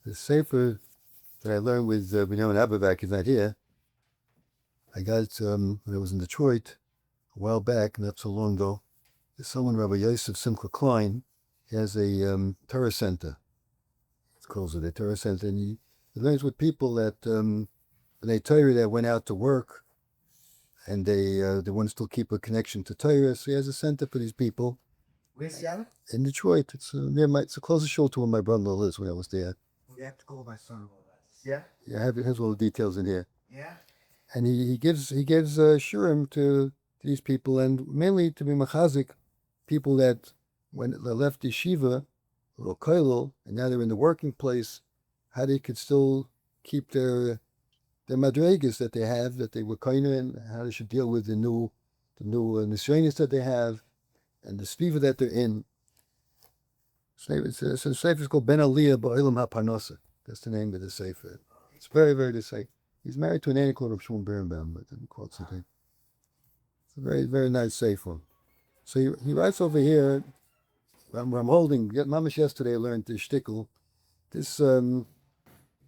The sefer that I learned with Binyamin Abivak is not here. I got it when I was in Detroit a while back, not so long ago. There's someone, Rabbi Yosef Simcha Klein, he has a Torah center. He calls it a Torah center. And he learns with people that they Torah that went out to work and they want to still keep a connection to Torah. So he has a center for these people. Where's Seattle? In Detroit. It's it's the closest shul to where my brother-in-law lives when I was there. You have to go with my son. Yeah? Yeah, it has all the details in here. Yeah? And he gives shurim to these people, and mainly to be machazik, people that when they left yeshiva or koilel, and now they're in the working place, how they could still keep their madregas that they have, that they were koiner, and how they should deal with the new nisyonis that they have, and the sviva that they're in. So the sefer is called Ben Aliyah Ba'olam HaParnasa. That's the name of the sefer. It's very, very to say. He's married to an Annie called Shmuel Birnbaum, but didn't quote something. It's a very, very nice sefer. So he writes over here. I'm holding. Mamash yesterday I learned this shtickle. This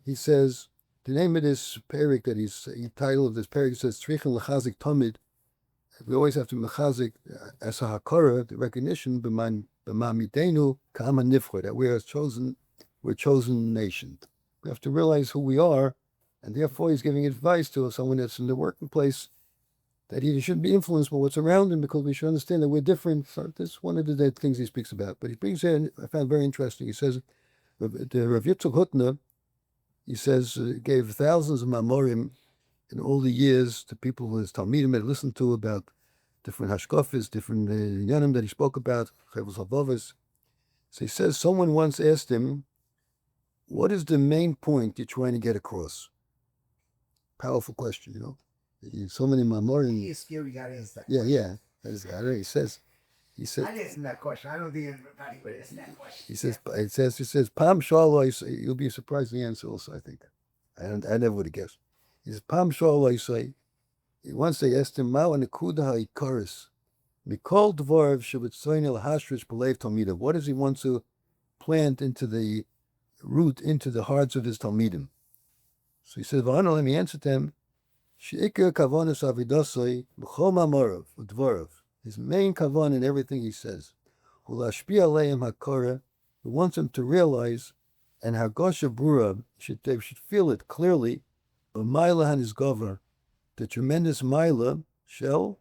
he says the name of this perik that the title of this perik says Tzrichen Lechazik Tamid. We always have to mechazik as a HaTorah, the recognition b'mamidenu ka'am nifra, that we're a chosen nation. We have to realize who we are, and therefore he's giving advice to someone that's in the working place that he shouldn't be influenced by what's around him, because we should understand that we're different. So this is one of the things he speaks about. But he brings in, I found very interesting. He says, the Rav Yitzchak Hutner, he says, gave thousands of mamorim in all the years to people who his Talmidim had listened to about different hashkafis, different yanim that he spoke about, chavos havavos. So he says someone once asked him, what is the main point you're trying to get across? Powerful question, So many mamorim. He is scared we got to answer that. Yeah. That is, he says, I answer that question. I don't think anybody would answer that question. He says, Pam Shaloi, you'll be surprised the answer also, I think. I never would have guessed. He says, Pam Shaloi say, once they asked him, Mao Nekuda Haikaris, Mikol Dvarv Shabbatsoin El Hashrish Belev Talmidim. What does he want to plant into the root, into the hearts of his Talmidim? So he says, V'ana, let me answer them. Sheikar Kavanas Avidasoi, B'chol Mamorav, Dvarv. His main kavan in everything he says. Hulashpi Aleim HaKorah, who wants them to realize, and Hagosha Brura, they should feel it clearly, B'mayla Han is Gover, the tremendous Maila, Shell,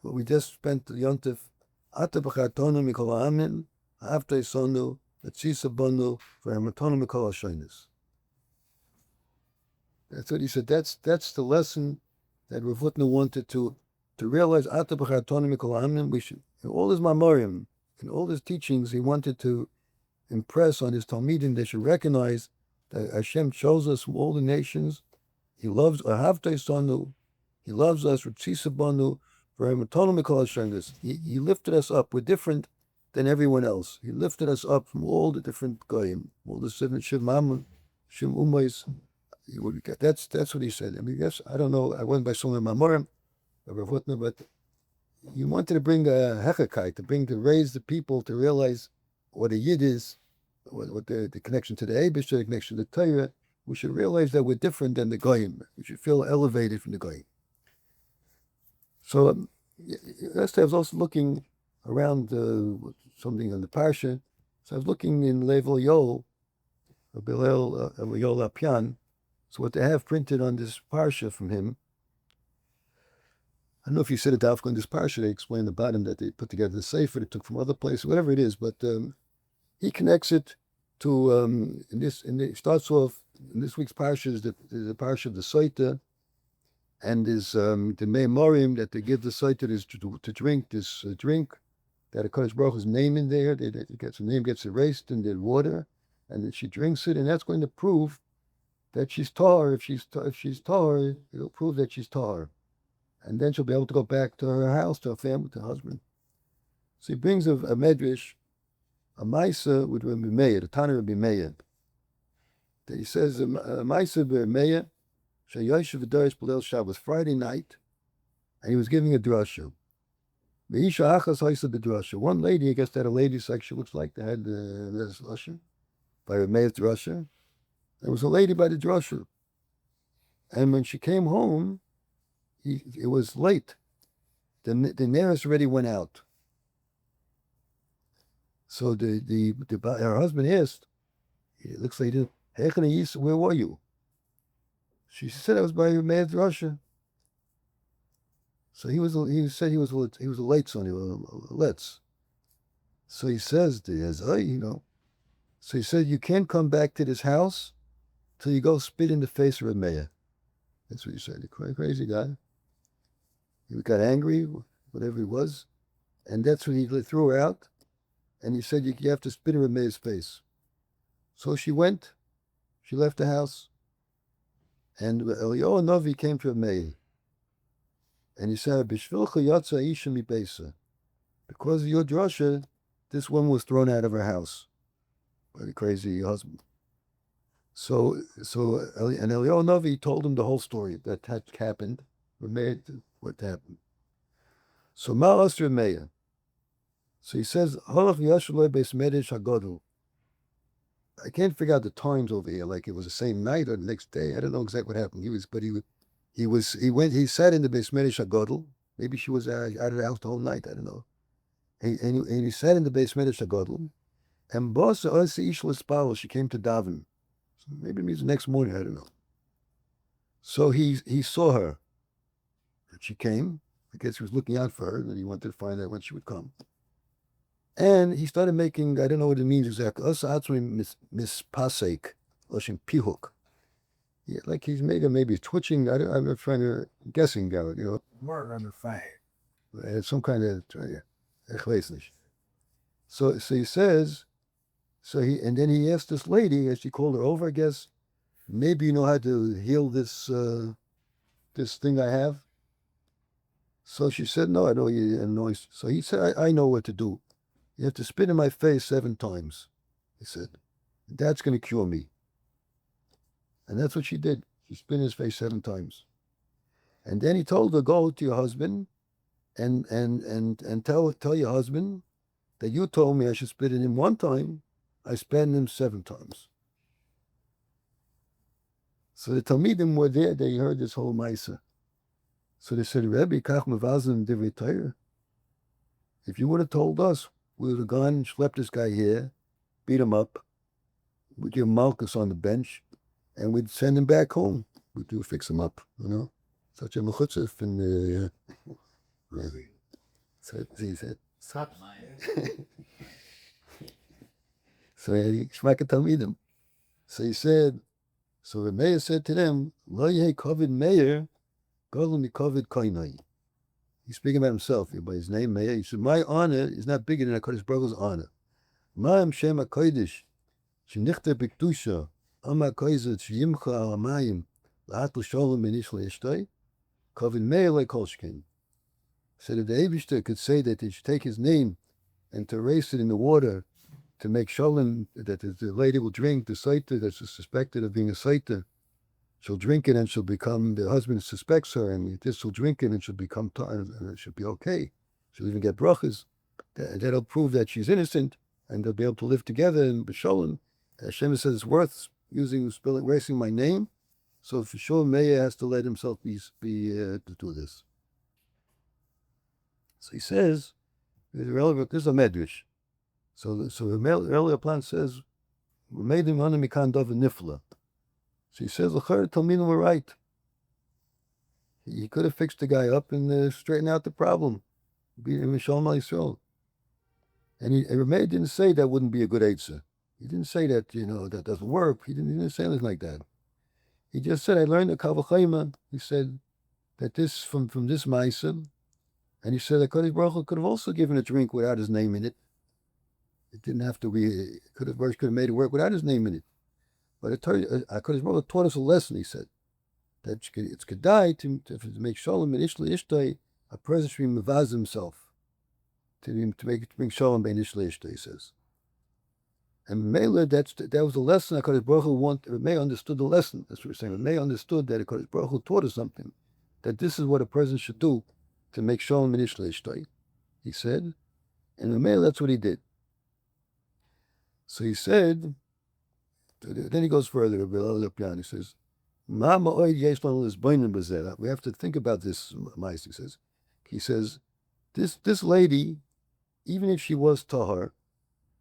what we just spent the Yontif, Ata B'chatonu Mikol Ha'amin, Ha'aftei Sonu, Atzisa Bonu, V'hamatonu Mikol HaShoynis. That's what he said. That's the lesson that Rav Hutner wanted to realize. Ata B'chatonu Mikol Ha'amin, we should, in all his Mamorim, in all his teachings, he wanted to impress on his Talmidim, they should recognize that Hashem chose us from all the nations. He loves Ahavtei Sonu. He loves us. Ritzisa Banu. He lifted us up. We're different than everyone else. He lifted us up from all the different goyim, all the seven Shemam, Shem Umais. That's what he said. I mean, yes, I don't know. I wasn't by Solomon Mamorim, Rav Hutner, but he wanted to bring a hechakai, to raise the people to realize what a yid is, what the connection to the Eibush, the connection to the Torah. We should realize that we're different than the goyim. We should feel elevated from the goyim. So yesterday I was also looking around something on the parsha. So I was looking in Level Yol, Yol Apyan. So what they have printed on this parsha from him, I don't know if you said it after in this parsha, they explain the bottom that they put together the sefer, they took from other places, whatever it is, but he connects it to, it starts off, in this week's parsha is the parsha of the Soita, and is the Me'amorim that they give the Soita is to drink this drink, that HaKadosh Baruch Hu's name in there, the name gets erased in the water, and then she drinks it, and that's going to prove that she's tahor. If she's tahor, it'll prove that she's tahor. And then she'll be able to go back to her house, to her family, to her husband. So he brings a medrash, a Maisa with Rabbi Meir, the Tana Rabbi Meir. He says, Maisa Rabbi Meir, Sheyoshev v'darish B'leil Shabbos, Friday night, and he was giving a drasha. V'isha achas haisa the drasha. One lady, I guess that a lady section looks like they had this drasha, by Rabbi Meir's drasha. There was a lady by the drasha. And when she came home, it was late. The nearest already went out. So her husband asked, it looks like, where were you? She said, I was by your man's drasha. So he said he was a late son, he was let's. So he says to his, so he said, you can't come back to this house till you go spit in the face of a mayor. That's what he said. A crazy guy. He got angry, whatever he was, and that's when he threw her out. And he said, you have to spit in a mayor's face. So she went. She left the house. And Eliyahu Novi came to a mayor. And he said, Bishvilcha yatsa isha mi beisa. Because of your drasha, this woman was thrown out of her house by the crazy husband. So and Eliyahu Novi told him the whole story that had happened, what happened. So Ma'as Remeya. So he says, Harav Yashaloi Beis Medrash HaGodol. I can't figure out the times over here, like it was the same night or the next day. I don't know exactly what happened. He sat in the Beis Medrash HaGodol. Maybe she was out of the house the whole night. I don't know. And he sat in the Beis Medrash HaGodol. And Boss Ish L'Spal, she came to daven. So maybe it means the next morning, I don't know. So he saw her. And she came. I guess he was looking out for her, and he wanted to find out when she would come. And he started making, I don't know what it means exactly, mispasek, Lashon pihuk. Yeah, like he's maybe twitching, I'm trying to, guessing, Word under fire. Some kind of, So he says, and then he asked this lady, as she called her over, I guess, maybe you know how to heal this thing I have? So she said, no, I know you annoy. So he said, I know what to do. You have to spit in my face 7 times, he said. That's going to cure me. And that's what she did. She spit in his face 7 times. And then he told her, go to your husband and tell your husband that you told me I should spit in him 1 time. I spit in him 7 times. So the Talmidim were there. They heard this whole Maisa. So they said, Rebbe, kach mevazim divrei Torah. If you would have told us, we would have gone and schlepped this guy here, beat him up, we'd give Malchus on the bench, and we'd send him back home. We'd fix him up, Such a mechutzef and so he said. Stop. So he shmak talmidim. So he said, so the mayor said to them, Lo yeh kovid mayor, gadol mikovid koinai. He's speaking about himself, by his name, Mayor. He said, my honor is not bigger than HaKadosh Baruch Hu's honor. Ma'am Shem HaKodesh, shenichte b'kedusha, am HaKodesh sheyimcha al hamayim, la'at l'sholem b'nish le'eshtoi, kovid Mayor le'kolshkin. Said if the Eibishter could say that he should take his name and to erase it in the water to make sholem, that the lady will drink the saita that's suspected of being a saita, she'll drink it and she'll become, the husband suspects her, and this will drink it and she'll become, and it should be okay. She'll even get brachas. That'll prove that she's innocent, and they'll be able to live together in B'sholem. Hashem says it's worth erasing my name, so for sure Meir has to let himself be to do this. So he says, this is a medrash. So the earlier plan says, we made him under mikan dov nifla. So he says, L'char Talmidim were right. He could have fixed the guy up and straightened out the problem. Be Shalom al Yisrael. And Rameir didn't say that wouldn't be a good Eitzah. He didn't say that, that doesn't work. He didn't say anything like that. He just said, I learned a Kavachayma. He said that this, from this Maisa, and he said that Kodesh Baruch Hu could have also given a drink without his name in it. It didn't have to be, could have made it work without his name in it. But HaKadosh Baruch Hu taught us a lesson, he said, that it's kedai to make shalom and ishla ishtay, a person should be mevaz himself, to bring shalom and ishla ishtay, he says. And Mela, that was a lesson HaKadosh Baruch Hu wanted. May understood the lesson. That's what we're saying. May understood that HaKadosh Baruch Hu taught us something, that this is what a person should do to make shalom and ishla ishtay, he said. And Mela, that's what he did. So he said, Then he goes further. He says, we have to think about this, mice, he says, this lady, even if she was tahar,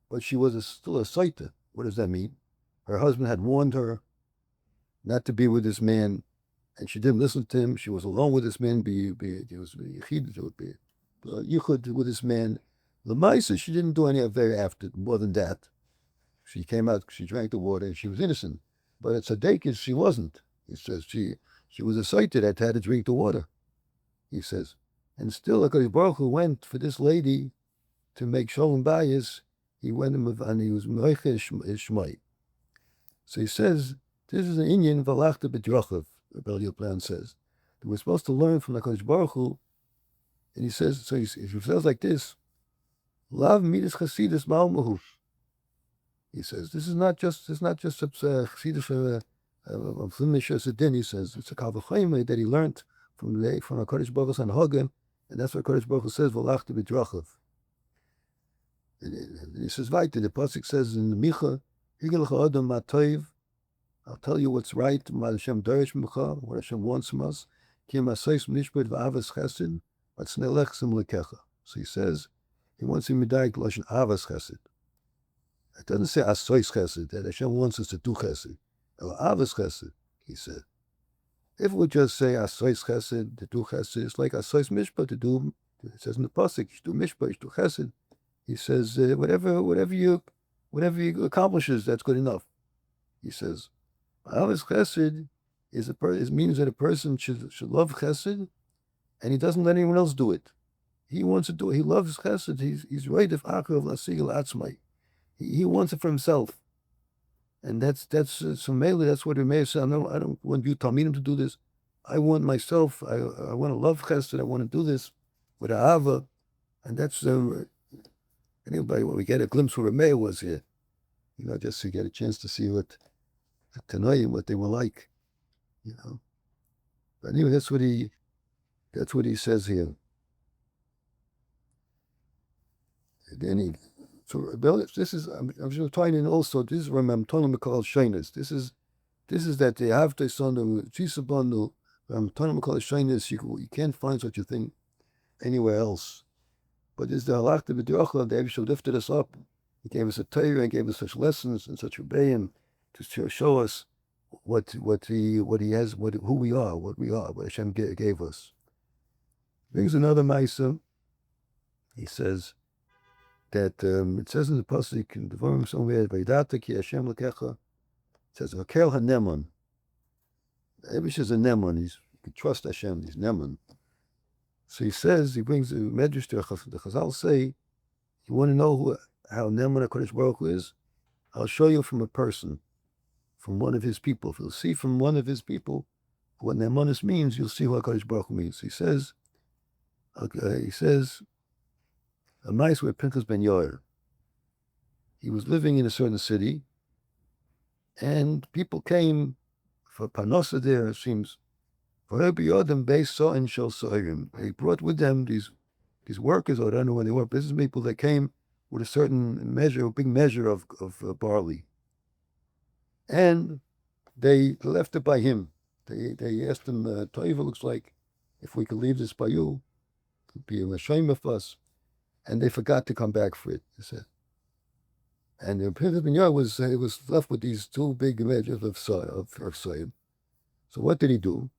but she was still a saita. What does that mean? Her husband had warned her not to be with this man, and she didn't listen to him. She was alone with this man. It was yichud with this man. Lemaisa, she didn't do any very after more than that. She came out, she drank the water, and she was innocent. But at Tzadekis, she wasn't. He says she was a saita that had to drink the water. He says, and still, HaKadosh Baruch Hu went for this lady to make shalom bayis. He went and he was Menachem Shmuz. So he says, this is an Inyan Valachta B'drachav, Rabbi Plan says. That we're supposed to learn from HaKadosh Baruch Hu. And he says, so he says like this, Lav Midas Chasidus Ma'almahu. He says, it's not just Chassidus of Flimish Din. He says, it's a Kavachayim that he learned from HaKadosh Baruch Hu's Hanhagen, and that's what HaKadosh Baruch Hu says, Valachta B'drachav. And he says, weiter, the pasuk says in the Micha, I'll tell you what's right, what Hashem wants from us. So he says, he wants him to die Lashon Avas Chesed. It doesn't say Asois Chesed, that Hashem wants us to do Chesed. Avas Chesed, he said. If we just say Asois Chesed, to do Chesed, it's like Asois Mishpah to do, it says in the pasuk, you do Mishpah, you do Chesed. He says, whatever you accomplishes, that's good enough. He says, Avos Chesed means that a person should love Chesed, and he doesn't let anyone else do it. He wants to do it. He loves Chesed. He's right of Achav Lasigel Atzmai. He wants it for himself, and that's so mainly that's what he may say. I don't want you Talmidim to do this. I want myself. I want to love Chesed. I want to do this with Ahava, and that's. Anybody, when we get a glimpse of where Meir was here, just to get a chance to see what they were like, But anyway, that's what he says here. And then this is I'm just tying in also. This is Ram Tonim Mikal Shainas. This is that they have to son of Chisabanu Ram Tonim Mikal Shainas. You can't find such a thing anywhere else. But this is the halachta b'dracha. The Eibusha lifted us up. He gave us a Torah and gave us such lessons and such rebellion to show us what he has, who we are, what Hashem gave us. Brings another ma'isa. He says that it says in the pasuk in the Devarim somewhere, "Vayidata ki Hashem lekecha." It says "Hakel hanemon." Eibusha is a nemon. You can trust Hashem. He's nemon. So he says, he brings the Medrash to the Chazal say, you want to know how Neman HaKadosh Baruch Hu is? I'll show you from a person, from one of his people. If you'll see from one of his people what Nemanus means, you'll see what HaKadosh Baruch Hu means. He says, a mice where Pinchas ben Yair. He was living in a certain city, and people came for Panosa there, it seems. They brought with them these workers, or I don't know when they were, business people that came with a certain measure, a big measure of barley. And they left it by him. They asked him, Toiva, looks like if we could leave this by you, it would be a shame of us. And they forgot to come back for it, he said. And the Prince of Binyar was left with these two big measures of soil. So what did he do?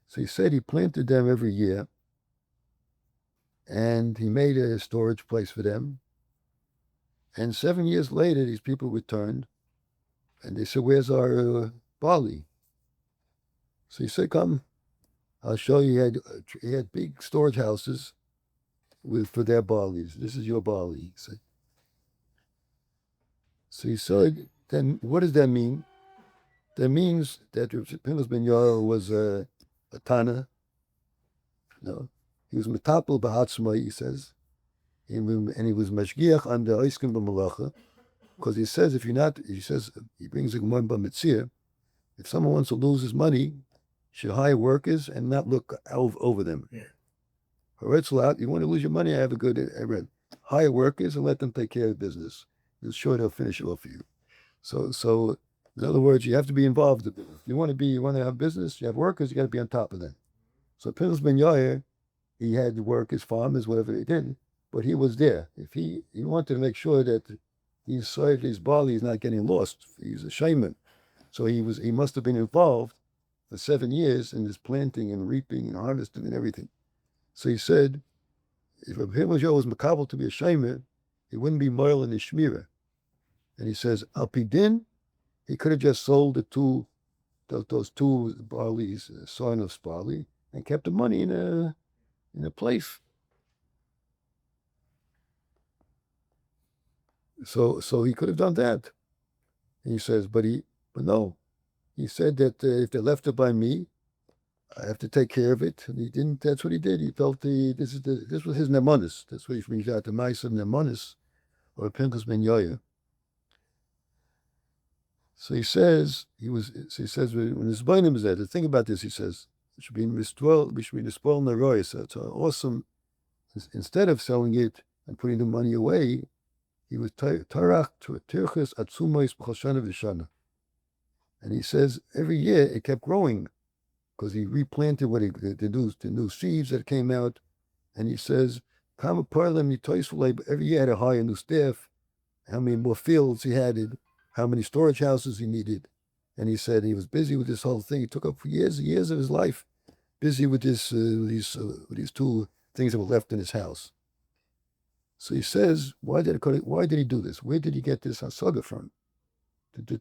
So he said he planted them every year, and he made a storage place for them. And 7 years later, these people returned, and they said, where's our barley? So he said, come, I'll show you. He had big storage houses for their barley. This is your barley, he said. So he said, then what does that mean? That means that Pinchas ben Yair was a Tana. He was metapel b'hatzma, he says. And he was mashgiach on the oiskim b'malacha. Because he says, he brings a gemara b'mitzir, if someone wants to lose his money, he should hire workers and not look over them. Yeah. You want to lose your money, I read. Hire workers and let them take care of business. It's sure they'll finish it off for you. So In other words, you have to be involved in business. You want to have business, you have workers, you got to be on top of them. So Pinchas ben Yair, he had to work his farmers, whatever they did, but he was there. If he wanted to make sure that his barley is not getting lost. He's a shaman. So he must have been involved for 7 years in this planting and reaping and harvesting and everything. So he said, if Reb Himmeljoh was makabel to be a shaman, he wouldn't be moil in the shmira. And he says, al pidin, he could have just sold those two barleys, sign of barley, and kept the money in a place. So he could have done that. And he says, but no. He said that if they left it by me, I have to take care of it. And he didn't. That's what he did. He felt this was his nemonis. That's what he brings out, the Ma'aseh nemonis, or Pinchas ben Yair. So he says when his bainim is there, the thing about this, he says, we should be despoiled naroy. So it's awesome. Instead of selling it and putting the money away, he was tarach to a tirchas atzumois b'choshana v'shana. And he says every year it kept growing because he replanted the new seeds that came out. And he says, every year had to hire a new staff, how many more fields he had, how many storage houses he needed. And he said he was busy with this whole thing. He took up for years and years of his life, busy with these two things that were left in his house. So he says, why did he do this? Where did he get this hasaga from?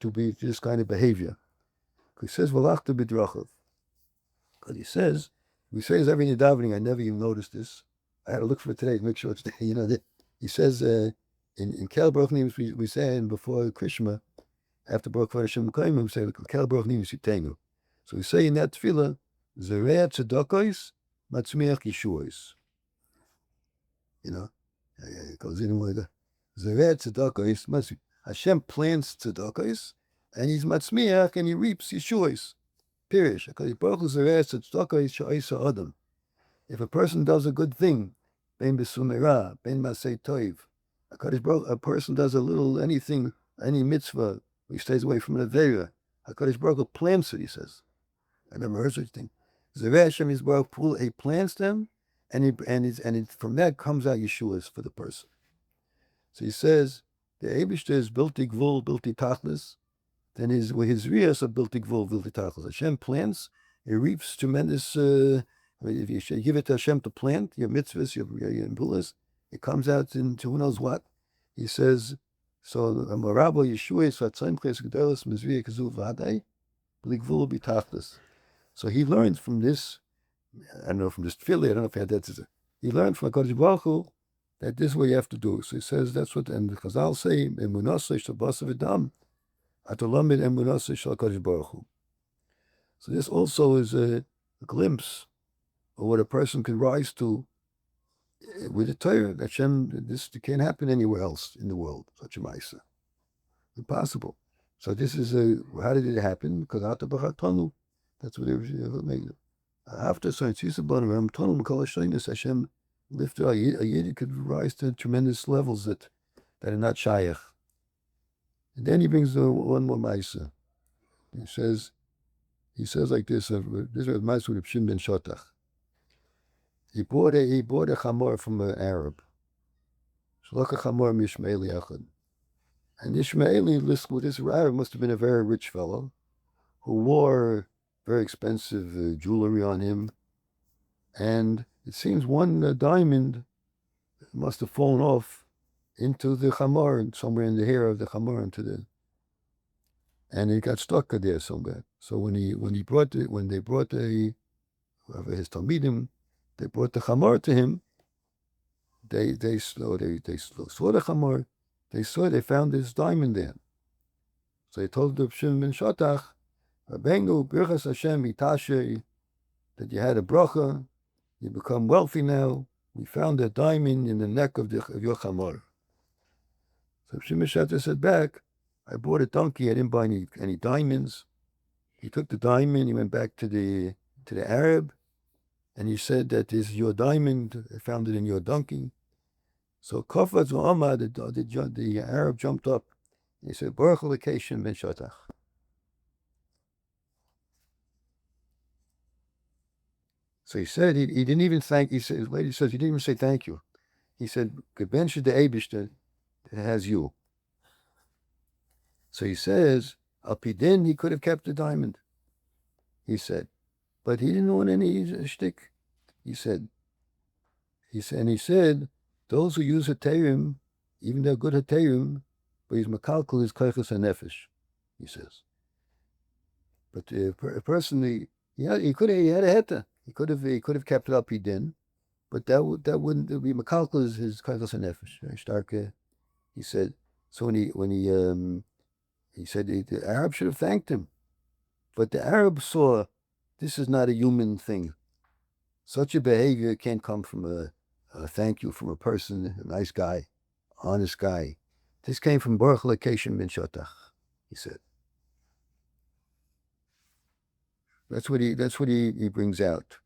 To be this kind of behavior? He says, "V'lachta b'drachav." Because he says, we say this every davening. I never even noticed this. I had to look for it today to make sure it's there. He says in Kel Baruch Nimis we say before Krishma, after Baruch Hashem Kaimim, we say Kel Baruch Nimis Yitenu. So we say in that tefillah, Zereh tzedakos matzmiach yeshuos. It goes in with the Zereh tzedakos. Hashem plants tzedakos, and he's matzmiach, and he reaps yeshuos. Period. If a person does a good thing, ben besumera, ben masei toiv, a person does a little anything, any mitzvah, he stays away from an avera. HaKadosh Baruch Hu plants it, he says. I never heard such a thing. Zereh Hashem Yisbarach, he plants them, and from that comes out Yeshuas for the person. So he says, the Eibishter is bilti gvul, bilti tachlis, then his riyas are bilti gvul, bilti tachlis. Hashem plants, he reaps tremendous, if you give it to Hashem to plant, your mitzvahs, your impulas, it comes out into who knows what. He says, so Marabo Yeshuas v'atzaim ches gedolos mizriya kazu v'adai, b'ligvul b'tachlis. So he learned from this, I don't know, from this tefillah, I don't know if he had that. He learned from HaKadosh Baruch Hu that this is what you have to do. So he says that's what, and the Chazal say, emunaseh shel basar v'dam, atolamed emunaseh shel HaKadosh Baruch Hu. So this also is a glimpse of what a person can rise to with the Torah. That Hashem, this can't happen anywhere else in the world, such a ma'aseh. Impossible. So this is how did it happen? Because that's what they made it. After Hashem lifted a Yid could rise to tremendous levels that are not shayach. And then he brings one more ma'aseh. He says like this. This is ma'aseh with Shimon ben Shotach. He bought a chamor from an Arab. Shlach a chamor mishmaeli achad. And Ishmaeli, this Arab must have been a very rich fellow who wore very expensive jewelry on him, and it seems one diamond must have fallen off into the chamor, somewhere in the hair of the chamor, and it got stuck there somewhere. So when they brought his talmidim, they brought the chamor to him. They saw the chamor. They found this diamond there. So they told the Shimon ben Shotach, Rabbeinu, Birchas Hashem, Itashe, that you had a bracha, you become wealthy now. We found a diamond in the neck of your chamor. So Shimon ben Shotach said back, I bought a donkey, I didn't buy any diamonds. He took the diamond, he went back to the Arab, and he said that this is your diamond, I found it in your donkey. So Kafaz Muhammad, the Arab jumped up, and he said, Baruch Shimon ben Shotach. So he said he didn't even thank. He said, the lady says, he didn't even say thank you. He said, "Gebench de Eibishter, it has you." So he says, Alpidin, he could have kept the diamond. He said, but he didn't want any shtick. He said, and he said, those who use Haterim, even they're good Haterim, but he's makalkal is koiches hanefesh. He says, but a person he had a heta. He could have kept it up. He didn't. But that wouldn't be makalkal is his koiches hanefesh. Very stark. He said. So when he said the Arab should have thanked him, but the Arab saw this is not a human thing. Such a behavior can't come from a thank you from a person, a nice guy, honest guy. This came from Baruch Lekeshem bin Shotach. He said. That's what he brings out.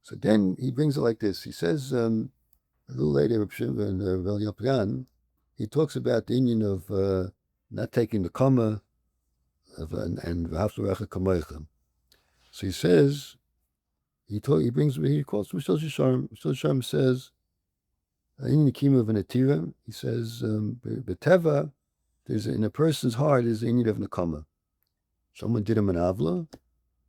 So then he brings it like this. He says a little later, Reb Shimon, he talks about the union of not taking the comma and HaTorah kamoichem. So he says he quotes Mishal Sharm. Mishal Sharm says in the kima of an atira, he says beteva, there's in a person's heart is the union of nekama. Someone did him an avla,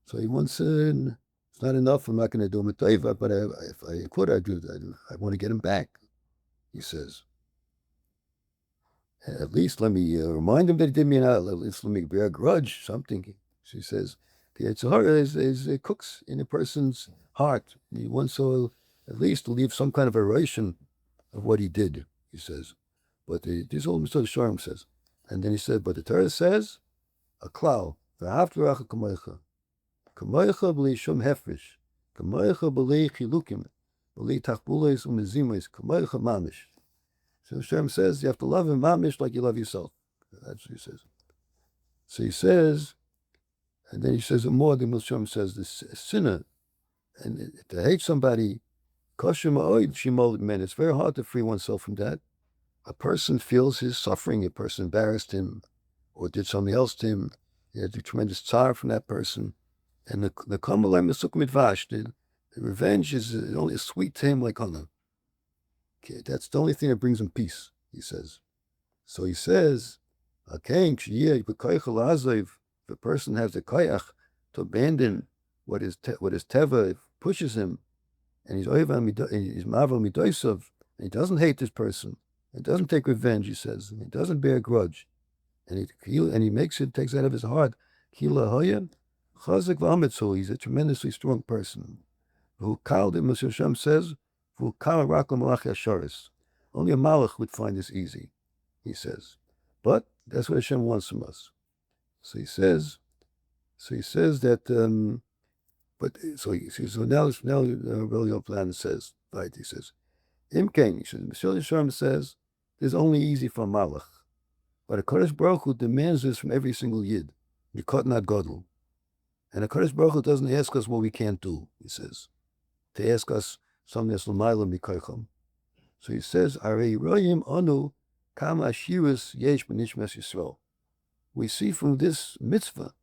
so he once said, it's not enough, I'm not going to do him a taiva, but if I could, I want to get him back, he says. At least let me remind him that he did me an avla, at least let me bear a grudge, something. She says, the Yetzirah it cooks in a person's heart. He wants to at least leave some kind of oration of what he did, he says. But this old Mr. Sharm says. And then he said, but the Torah says, a klau, v'havtorah kamoicha. Kamoicha b'li shum hefresh. Kamoicha b'li chilukim. B'li tachbules u'mezimos. Kamoicha mamish. So Sharm says, you have to love him mamish like you love yourself. That's what he says. So he says, and then he says more, the Sharm says, the sinner, and to hate somebody, it's very hard to free oneself from that. A person feels his suffering, a person embarrassed him or did something else to him. He had a tremendous tsar from that person. And the revenge is only sweet to him like honor. Okay, that's the only thing that brings him peace, he says. So he says, if a person has the koyach to abandon what is teva, pushes him, and he's mavel midosav, and he doesn't hate this person, he doesn't take revenge, he says, and he doesn't bear a grudge, and he makes it, takes it out of his heart. He's a tremendously strong person. Who called him, Mr. Hashem says, only a malach would find this easy, he says. But that's what Hashem wants from us. So he says that. So now Rabbi Plan says, right? He says, Imkain. He says, Mishal Yisharm says, there's only easy for malach, but a Kodesh Baruch Hu demands this from every single yid. Mikot not godel, and a Kodesh Baruch Hu doesn't ask us what we can't do. He says to ask us something that's l'mayla mikocham. So he says, Arei royim anu kama ashiras yesh b'nishmas Yisrael. We see from this mitzvah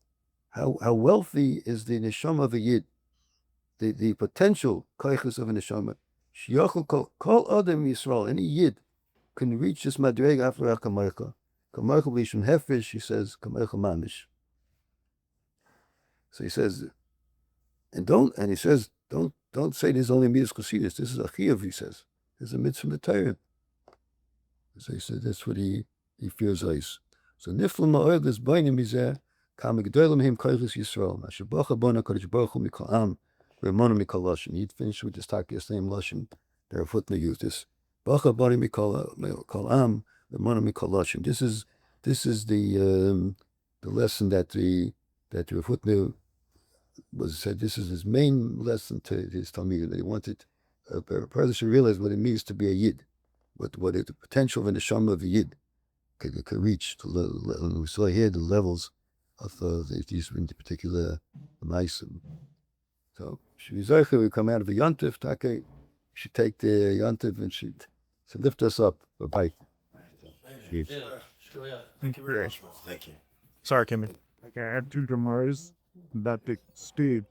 how wealthy is the neshama of a yid, the potential koiches of a neshama. Shiyochel kol adam Yisrael, any yid can reach this madrega after kamoicha. Kamoicha b'lishon hefesh, he says, kamoicha mamish. So he says, he says, don't say there's only midas chasidus. This is a chiyuv, he says. There's a mitzvah from the Torah. So he said that's what he fears ice. So niflam ma'oil is bainim mizeh, kam gedolim him koiches Yisrael. Mashabacha bona kodesh baruch hu mikol am, remonu mikol lashon. He'd finished with this talk yesterday in lashon. There are footnotes use this. Bacha bona mikol am, remonu mikol lashon. This is the lesson that the footnote was said. This is his main lesson to his Talmud, that he wanted a person should realize what it means to be a yid, what the potential of the neshama of a yid could reach. We saw here the levels of these in particular ma'asim. So we come out of the yontif. Take should take the yontif and should lift us up. Bye. Thank you very much. Thank you. Sorry, Kimmy. Like I had two Gemaras that big Steve